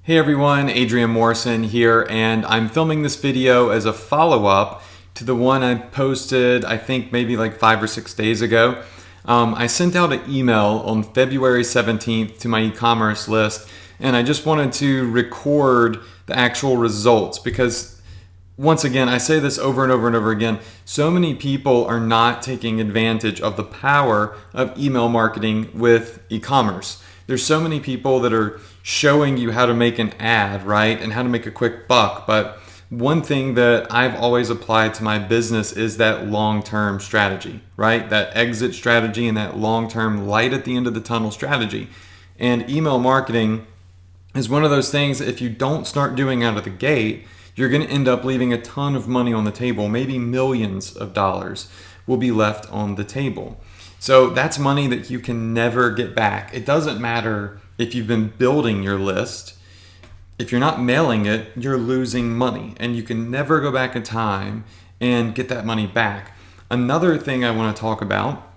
Hey everyone, Adrian Morrison here, and I'm filming this video as a follow-up to the one I posted, I think maybe like 5 or 6 days ago. I sent out an email on February 17th to my e-commerce list, and I just wanted to record the actual results because, once again, I say this over and over and over again, so many people are not taking advantage of the power of email marketing with e-commerce. There's so many people that are showing you how to make an ad, right? And how to make a quick buck. But one thing that I've always applied to my business is that long-term strategy, right? That exit strategy and that long-term light at the end of the tunnel strategy. And email marketing is one of those things that if you don't start doing out of the gate, you're going to end up leaving a ton of money on the table. Maybe millions of dollars will be left on the table. So that's money that you can never get back. It doesn't matter if you've been building your list. If you're not mailing it, you're losing money, and you can never go back in time and get that money back. Another thing I want to talk about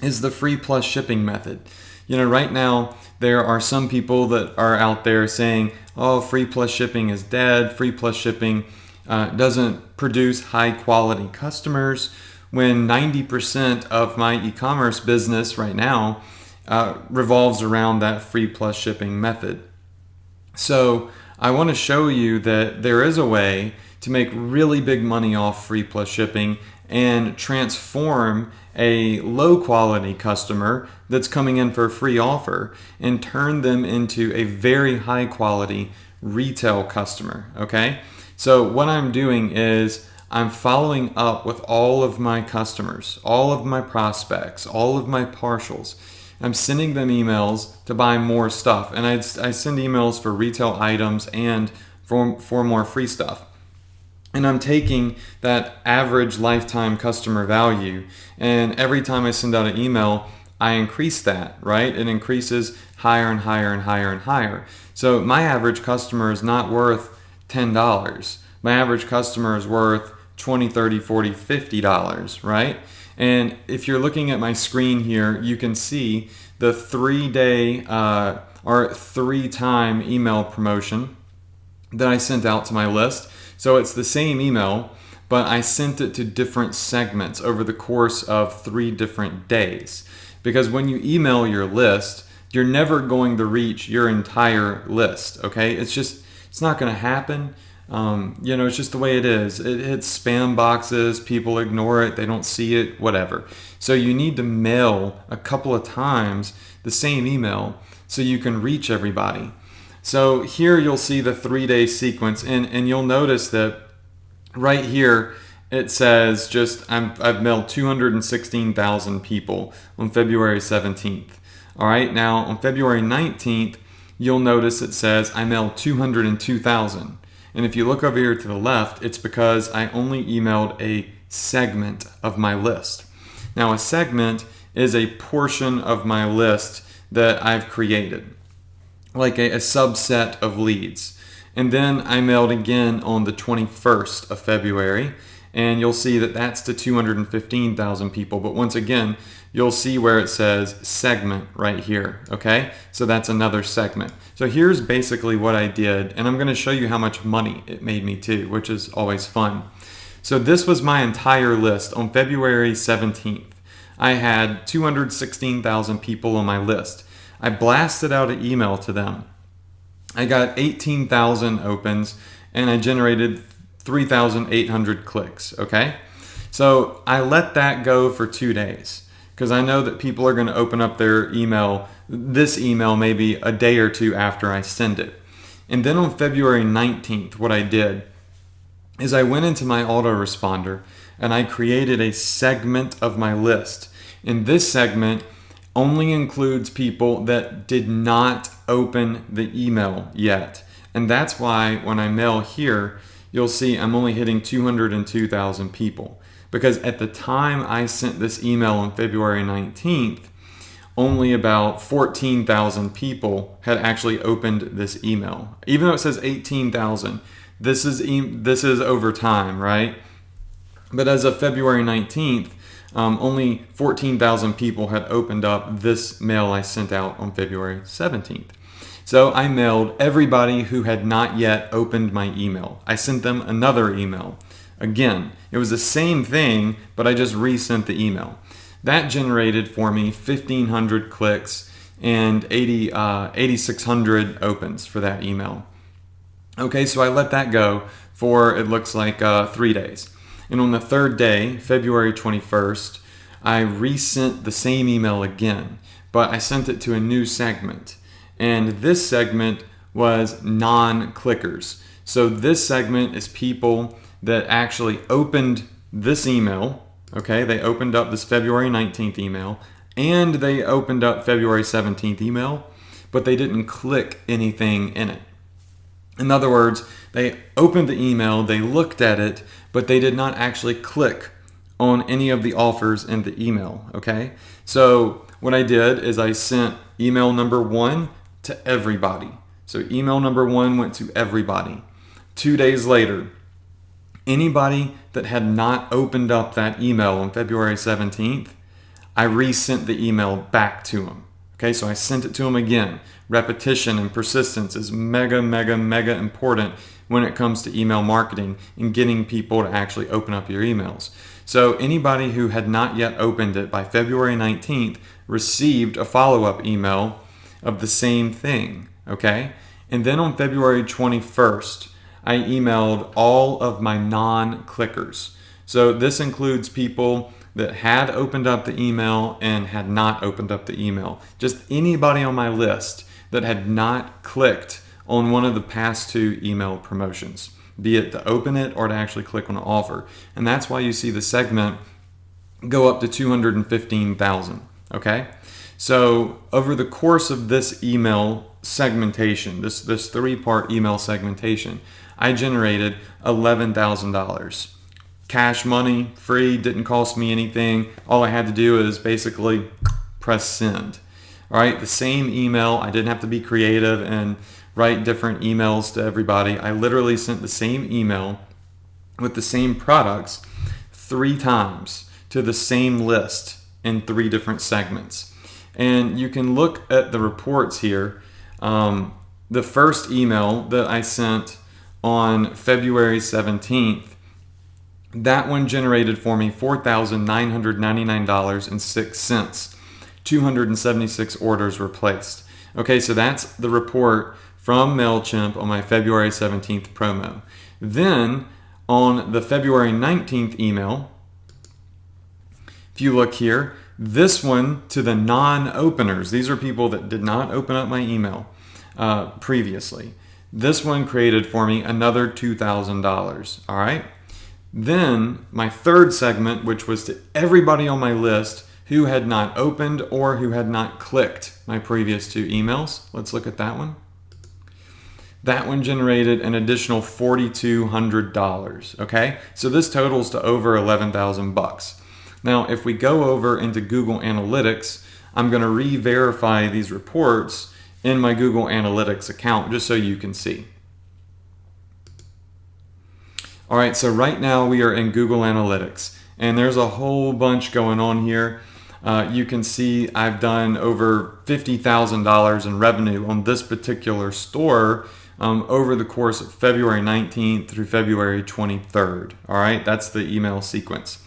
is the free plus shipping method. You know, right now there are some people that are out there saying, oh, free plus shipping is dead. Free plus shipping doesn't produce high quality customers, when 90% of my e-commerce business right now revolves around that free plus shipping method. So I want to show you that there is a way to make really big money off free plus shipping and transform a low quality customer that's coming in for a free offer and turn them into a very high quality retail customer. Okay? So what I'm doing is I'm following up with all of my customers, all of my prospects, all of my partials. I'm sending them emails to buy more stuff. And I send emails for retail items and for more free stuff. And I'm taking that average lifetime customer value, and every time I send out an email, I increase that, right? It increases higher and higher and higher and higher. So my average customer is not worth $10. My average customer is worth $20, $30, $40, $50, right? And if you're looking at my screen here, you can see the 3-day or 3-time email promotion that I sent out to my list. So it's the same email, but I sent it to different segments over the course of 3 different days. Because when you email your list, you're never going to reach your entire list, okay? It's not going to happen. It's just the way it is. It hits spam boxes, people ignore it, they don't see it, whatever. So you need to mail a couple of times the same email so you can reach everybody. So here you'll see the 3-day sequence, and you'll notice that right here it says I've mailed 216,000 people on February 17th. All right, now on February 19th, you'll notice it says I mailed 202,000. And if you look over here to the left, it's because I only emailed a segment of my list. Now, a segment is a portion of my list that I've created, like a subset of leads. And then I mailed again on the 21st of February, and you'll see that that's to 215,000 people. But once again, you'll see where it says segment right here, okay? So that's another segment. So here's basically what I did, and I'm gonna show you how much money it made me too, which is always fun. So this was my entire list on February 17th. I had 216,000 people on my list. I blasted out an email to them. I got 18,000 opens, and I generated 3,800 clicks, okay? So I let that go for 2 days, because I know that people are going to open up their email, this email, maybe a day or two after I send it. And then on February 19th, what I did is I went into my autoresponder and I created a segment of my list. And this segment only includes people that did not open the email yet. And that's why when I mail here, you'll see I'm only hitting 202,000 people. Because at the time I sent this email on February 19th, only about 14,000 people had actually opened this email. Even though it says 18,000, this is over time, right? But as of February 19th, only 14,000 people had opened up this mail I sent out on February 17th. So I mailed everybody who had not yet opened my email. I sent them another email. Again, it was the same thing, but I just resent the email. That generated for me 1,500 clicks and 8,600 opens for that email. Okay, so I let that go for, it looks like 3 days. And on the third day, February 21st, I resent the same email again, but I sent it to a new segment. And this segment was non-clickers. So this segment is people that actually opened this email. Okay, they opened up this February 19th email and they opened up February 17th email, but they didn't click anything in it. In other words, they opened the email, they looked at it, but they did not actually click on any of the offers in the email. Okay, so what I did is I sent email number 1 to everybody. So email number 1 went to everybody. 2 days later, anybody that had not opened up that email on February 17th, I resent the email back to them. Okay, so I sent it to them again. Repetition and persistence is mega important when it comes to email marketing and getting people to actually open up your emails. So anybody who had not yet opened it by February 19th received a follow-up email of the same thing, okay? And then on February 21st, I emailed all of my non-clickers. So this includes people that had opened up the email and had not opened up the email. Just anybody on my list that had not clicked on one of the past 2 email promotions, be it to open it or to actually click on an offer. And that's why you see the segment go up to 215,000, okay? So over the course of this email segmentation, this 3-part email segmentation, I generated $11,000. Cash money, free, didn't cost me anything. All I had to do is basically press send. All right, the same email. I didn't have to be creative and write different emails to everybody. I literally sent the same email with the same products 3 times to the same list in 3 different segments. And you can look at the reports here. The first email that I sent on February 17th, that one generated for me $4,999.06. 276 orders were placed. Okay, so that's the report from MailChimp on my February 17th promo. Then on the February 19th email, if you look here, this one to the non-openers, these are people that did not open up my email previously. This one created for me another $2,000, all right? Then my third segment, which was to everybody on my list who had not opened or who had not clicked my previous 2 emails. Let's look at that one. That one generated an additional $4,200, okay? So this totals to over 11,000 bucks. Now, if we go over into Google Analytics, I'm going to re-verify these reports in my Google Analytics account just so you can see. All right, so right now we are in Google Analytics, and there's a whole bunch going on here. You can see I've done over $50,000 in revenue on this particular store over the course of February 19th through February 23rd. All right, that's the email sequence.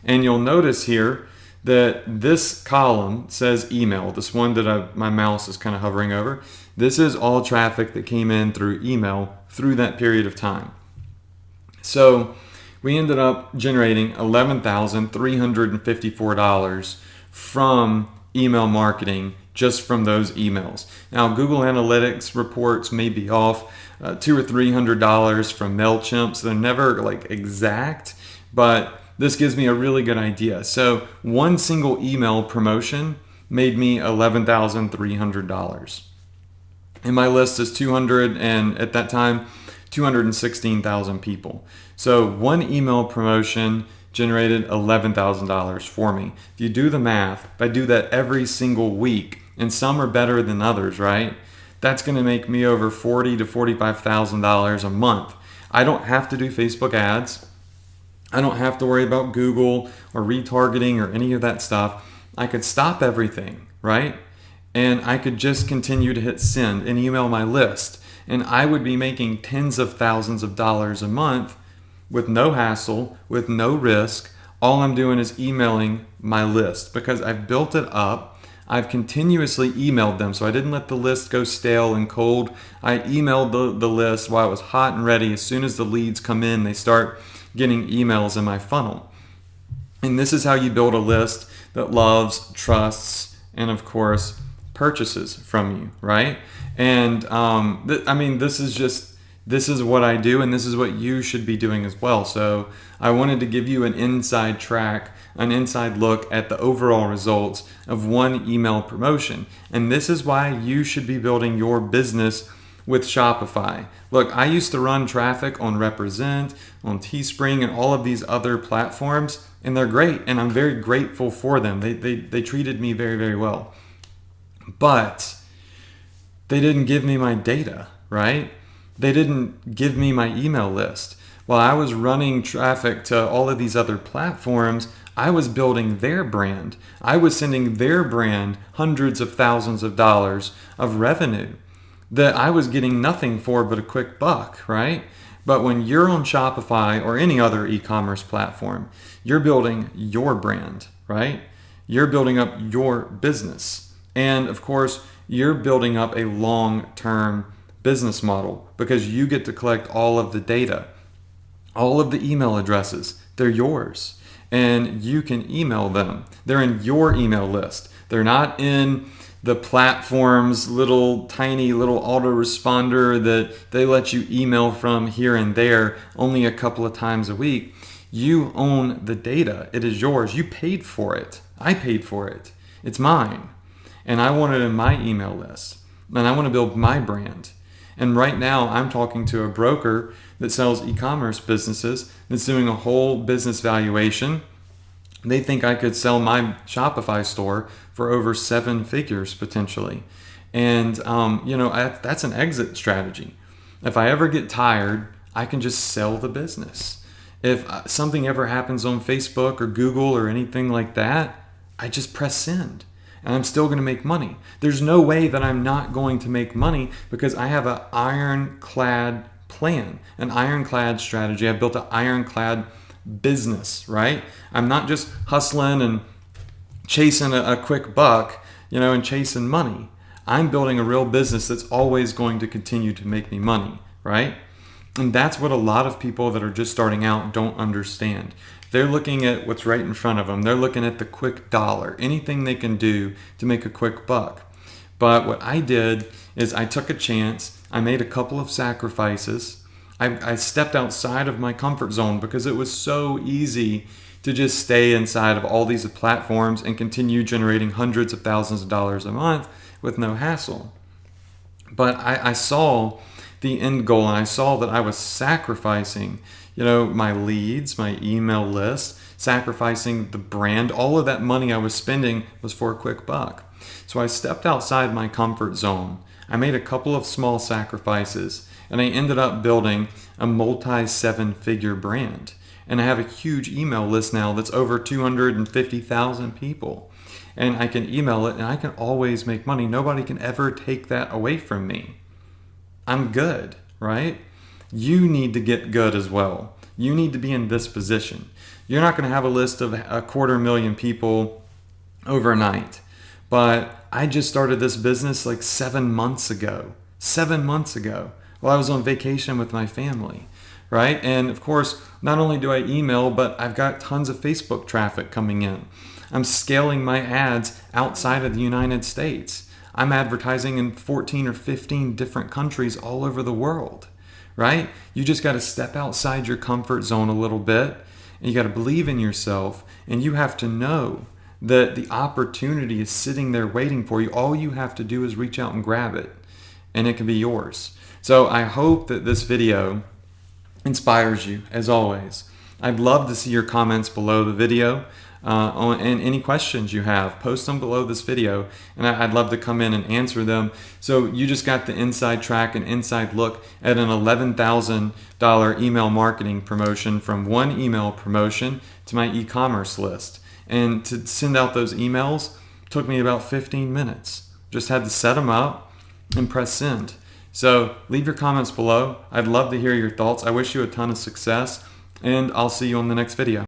And you'll notice here that this column says email, this one that my mouse is kind of hovering over. This is all traffic that came in through email through that period of time. So we ended up generating $11,354 from email marketing just from those emails. Now, Google Analytics reports may be off $200 or $300 from MailChimp, so they're never like exact, but this gives me a really good idea. So one single email promotion made me $11,300. And my list is 200, and at that time, 216,000 people. So one email promotion generated $11,000 for me. If you do the math, if I do that every single week, and some are better than others, right? That's going to make me over $40,000 to $45,000 a month. I don't have to do Facebook ads. I don't have to worry about Google or retargeting or any of that stuff. I could stop everything, right? and I could just continue to hit send and email my list. And I would be making tens of thousands of dollars a month with no hassle, with no risk. All I'm doing is emailing my list because I've built it up. I've continuously emailed them, so I didn't let the list go stale and cold. I emailed the list while it was hot and ready. As soon as the leads come in, they start getting emails in my funnel. And this is how you build a list that loves, trusts, and of course, purchases from you, right? And this is what I do, and this is what you should be doing as well. So I wanted to give you an inside track, an inside look at the overall results of one email promotion. And this is why you should be building your business with Shopify. Look, I used to run traffic on Represent, on Teespring, and all of these other platforms, and they're great, and I'm very grateful for them. They treated me very, very well. But they didn't give me my data, right? They didn't give me my email list. While I was running traffic to all of these other platforms, I was building their brand. I was sending their brand hundreds of thousands of dollars of revenue that I was getting nothing for but a quick buck, right? But when you're on Shopify or any other e-commerce platform, you're building your brand, right? You're building up your business. And of course, you're building up a long-term business model because you get to collect all of the data. All of the email addresses, they're yours. And you can email them. They're in your email list. They're not in the platform's tiny little autoresponder that they let you email from here and there only a couple of times a week. You own the data. It is yours. You paid for it. I paid for it. It's mine. And I want it in my email list. And I want to build my brand. And right now I'm talking to a broker that sells e-commerce businesses that's doing a whole business valuation. They think I could sell my Shopify store for over 7 figures potentially. And, that's an exit strategy. If I ever get tired, I can just sell the business. If something ever happens on Facebook or Google or anything like that, I just press send. And I'm still going to make money. There's no way that I'm not going to make money because I have an ironclad plan, an ironclad strategy. I built an ironclad business, right? I'm not just hustling and chasing a quick buck, and chasing money. I'm building a real business that's always going to continue to make me money, right? And that's what a lot of people that are just starting out don't understand. They're looking at what's right in front of them. They're looking at the quick dollar, anything they can do to make a quick buck. But what I did is I took a chance. I made a couple of sacrifices. I stepped outside of my comfort zone because it was so easy to just stay inside of all these platforms and continue generating hundreds of thousands of dollars a month with no hassle. But I saw the end goal, and I saw that I was sacrificing my leads, my email list, sacrificing the brand. All of that money I was spending was for a quick buck. So I stepped outside my comfort zone. I made a couple of small sacrifices, and I ended up building a multi-7-figure brand. And I have a huge email list now that's over 250,000 people. And I can email it, and I can always make money. Nobody can ever take that away from me. I'm good, right? You need to get good as well. You need to be in this position. You're not going to have a list of 250,000 people overnight. But I just started this business like 7 months ago. 7 months ago, while I was on vacation with my family, right? And of course, not only do I email, but I've got tons of Facebook traffic coming in. I'm scaling my ads outside of the United States. I'm advertising in 14 or 15 different countries all over the world, right? You just got to step outside your comfort zone a little bit, and you got to believe in yourself, and you have to know that the opportunity is sitting there waiting for you. All you have to do is reach out and grab it, and it can be yours. So I hope that this video inspires you, as always. I'd love to see your comments below the video. And any questions you have, post them below this video, and I'd love to come in and answer them. So you just got the inside track and inside look at an $11,000 email marketing promotion from one email promotion to my e-commerce list. And to send out those emails took me about 15 minutes. Just had to set them up and press send. So leave your comments below. I'd love to hear your thoughts. I wish you a ton of success, and I'll see you on the next video.